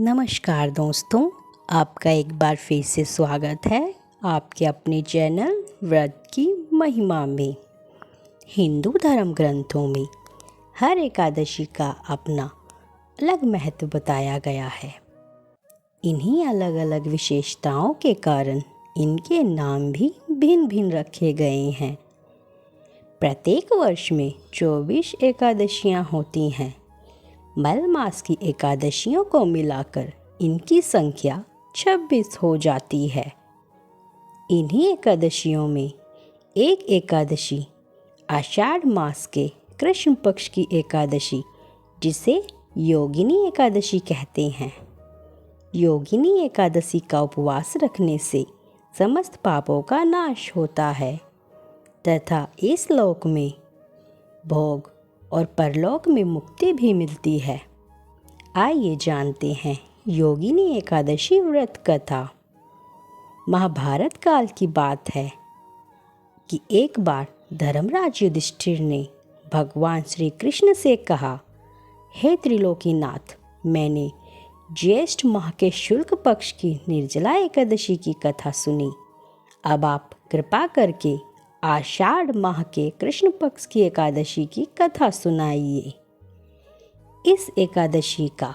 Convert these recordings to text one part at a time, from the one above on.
नमस्कार दोस्तों, आपका एक बार फिर से स्वागत है आपके अपने चैनल व्रत की महिमा में। हिंदू धर्म ग्रंथों में हर एकादशी का अपना अलग महत्व बताया गया है। इन्हीं अलग अलग विशेषताओं के कारण इनके नाम भी भिन्न भिन्न रखे गए हैं। प्रत्येक वर्ष में 24 एकादशियाँ होती हैं। मल मास की एकादशियों को मिलाकर इनकी संख्या 26 हो जाती है। इन्हीं एकादशियों में एक एकादशी आषाढ़ मास के कृष्ण पक्ष की एकादशी, जिसे योगिनी एकादशी कहते हैं। योगिनी एकादशी का उपवास रखने से समस्त पापों का नाश होता है तथा इस लोक में भोग और परलोक में मुक्ति भी मिलती है। आइए जानते हैं योगिनी एकादशी व्रत कथा। महाभारत काल की बात है कि एक बार धर्मराज युधिष्ठिर ने भगवान श्री कृष्ण से कहा, हे त्रिलोकीनाथ, मैंने ज्येष्ठ माह के शुक्ल पक्ष की निर्जला एकादशी की कथा सुनी। अब आप कृपा करके आषाढ़ माह के कृष्ण पक्ष की एकादशी की कथा सुनाइए। इस एकादशी का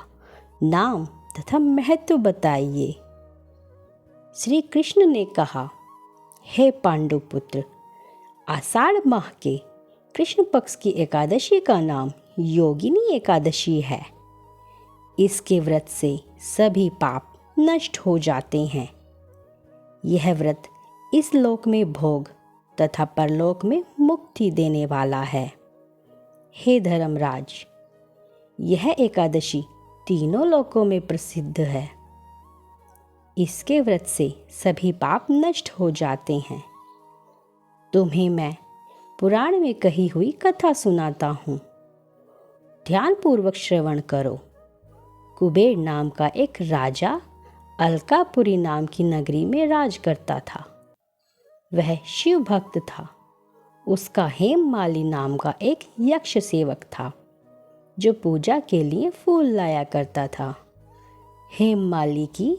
नाम तथा महत्व बताइए। श्री कृष्ण ने कहा, हे पांडुपुत्र, आषाढ़ माह के कृष्ण पक्ष की एकादशी का नाम योगिनी एकादशी है। इसके व्रत से सभी पाप नष्ट हो जाते हैं। यह व्रत इस लोक में भोग तथा परलोक में मुक्ति देने वाला है। हे धर्मराज, यह एकादशी तीनों लोकों में प्रसिद्ध है। इसके व्रत से सभी पाप नष्ट हो जाते हैं। तुम्हें मैं पुराण में कही हुई कथा सुनाता हूँ। ध्यानपूर्वक श्रवण करो। कुबेर नाम का एक राजा अलकापुरी नाम की नगरी में राज करता था। वह शिव भक्त था। उसका हेममाली नाम का एक यक्ष सेवक था जो पूजा के लिए फूल लाया करता था। हेममाली की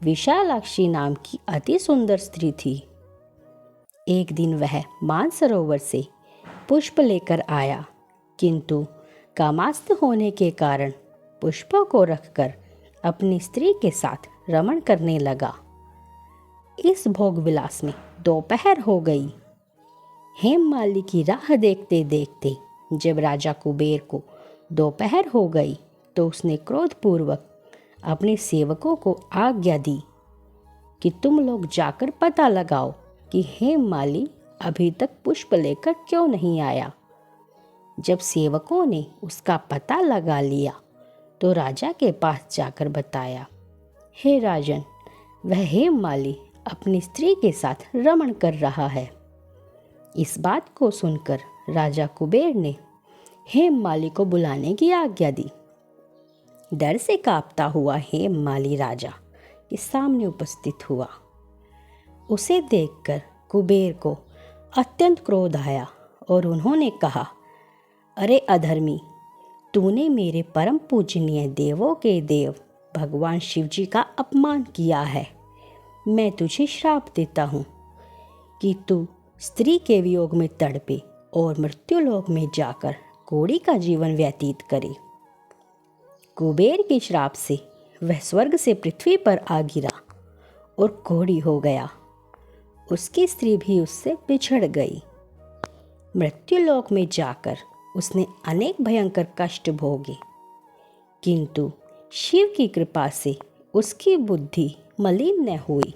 विशालाक्षी नाम की अति सुंदर स्त्री थी। एक दिन वह मानसरोवर से पुष्प लेकर आया, किंतु कामास्थ होने के कारण पुष्पों को रखकर अपनी स्त्री के साथ रमण करने लगा। इस भोग विलास में दोपहर हो गई। हेममाली की राह देखते देखते जब राजा कुबेर को दोपहर हो गई तो उसने क्रोधपूर्वक अपने सेवकों को आज्ञा दी कि तुम लोग जाकर पता लगाओ कि हेममाली अभी तक पुष्प लेकर क्यों नहीं आया। जब सेवकों ने उसका पता लगा लिया तो राजा के पास जाकर बताया, हे राजन, वह हेममाली अपनी स्त्री के साथ रमण कर रहा है। इस बात को सुनकर राजा कुबेर ने हेममाली को बुलाने की आज्ञा दी। डर से कांपता हुआ हेममाली राजा के सामने उपस्थित हुआ। उसे देखकर कुबेर को अत्यंत क्रोध आया और उन्होंने कहा, अरे अधर्मी, तूने मेरे परम पूजनीय देवों के देव भगवान शिव जी का अपमान किया है। मैं तुझे श्राप देता हूँ कि तू स्त्री के वियोग में तड़पे और मृत्युलोक में जाकर कोढ़ी का जीवन व्यतीत करे। कुबेर के श्राप से वह स्वर्ग से पृथ्वी पर आ गिरा और कोढ़ी हो गया। उसकी स्त्री भी उससे बिछड़ गई। मृत्युलोक में जाकर उसने अनेक भयंकर कष्ट भोगे, किंतु शिव की कृपा से उसकी बुद्धि मलिन न हुई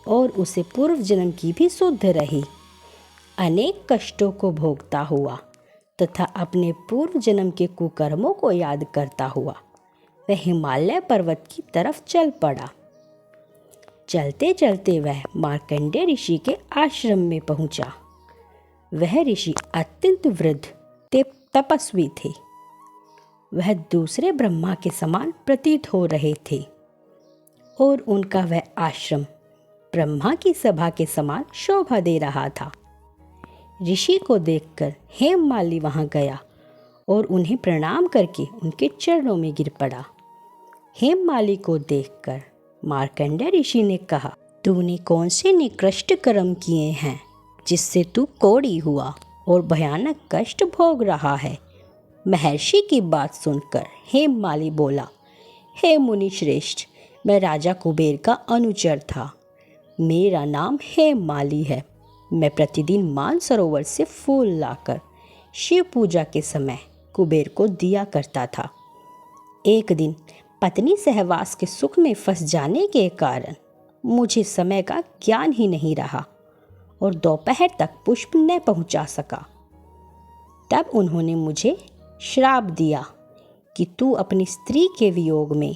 और उसे पूर्व जन्म की भी सुध रही। अनेक कष्टों को भोगता हुआ तथा अपने पूर्व जन्म के कुकर्मों को याद करता हुआ वह हिमालय पर्वत की तरफ चल पड़ा। चलते चलते वह मार्कंडेय ऋषि के आश्रम में पहुंचा। वह ऋषि अत्यंत वृद्ध तपस्वी थे। वह दूसरे ब्रह्मा के समान प्रतीत हो रहे थे और उनका वह आश्रम ब्रह्मा की सभा के समान शोभा दे रहा था। ऋषि को देखकर हेममाली वहां गया और उन्हें प्रणाम करके उनके चरणों में गिर पड़ा। हेममाली को देखकर मार्कंडेय ऋषि ने कहा, तूने कौन से निकृष्ट कर्म किए हैं जिससे तू कोढ़ी हुआ और भयानक कष्ट भोग रहा है। महर्षि की बात सुनकर हेममाली बोला, हे मुनि श्रेष्ठ, मैं राजा कुबेर का अनुचर था। मेरा नाम हेममाली है। मैं प्रतिदिन मानसरोवर से फूल लाकर शिव पूजा के समय कुबेर को दिया करता था। एक दिन पत्नी सहवास के सुख में फंस जाने के कारण मुझे समय का ज्ञान ही नहीं रहा और दोपहर तक पुष्प न पहुंचा सका। तब उन्होंने मुझे श्राप दिया कि तू अपनी स्त्री के वियोग में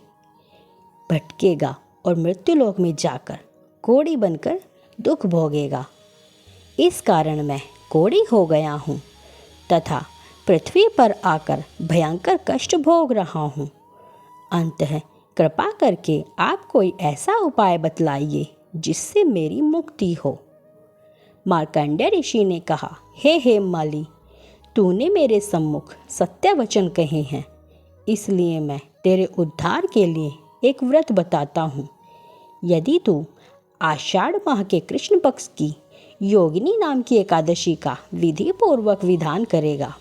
भटकेगा और मृत्युलोक में जाकर कोढ़ी बनकर दुख भोगेगा। इस कारण मैं कोढ़ी हो गया हूँ तथा पृथ्वी पर आकर भयंकर कष्ट भोग रहा हूँ। अंततः कृपा करके आप कोई ऐसा उपाय बतलाइए जिससे मेरी मुक्ति हो। मार्कंडेय ऋषि ने कहा, हे हेममाली, तूने मेरे सम्मुख सत्य वचन कहे हैं, इसलिए मैं तेरे उद्धार के लिए एक व्रत बताता हूँ। यदि तू आषाढ़ माह के कृष्ण पक्ष की योगिनी नाम की एकादशी का विधि पूर्वक विधान करेगा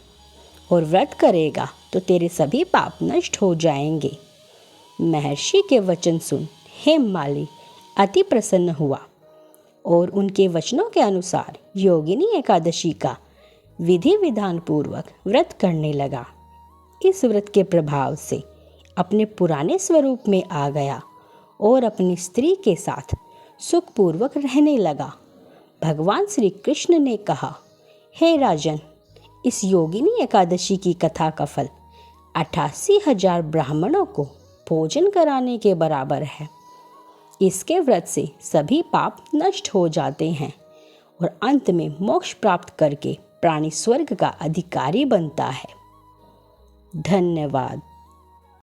और व्रत करेगा तो तेरे सभी पाप नष्ट हो जाएंगे। महर्षि के वचन सुन हेममाली अति प्रसन्न हुआ और उनके वचनों के अनुसार योगिनी एकादशी का विधि विधान पूर्वक व्रत करने लगा। इस व्रत के प्रभाव से अपने पुराने स्वरूप में आ गया और अपनी स्त्री के साथ सुखपूर्वक रहने लगा। भगवान श्री कृष्ण ने कहा, हे राजन, इस योगिनी एकादशी की कथा का फल 88,000 ब्राह्मणों को भोजन कराने के बराबर है। इसके व्रत से सभी पाप नष्ट हो जाते हैं और अंत में मोक्ष प्राप्त करके प्राणी स्वर्ग का अधिकारी बनता है। धन्यवाद।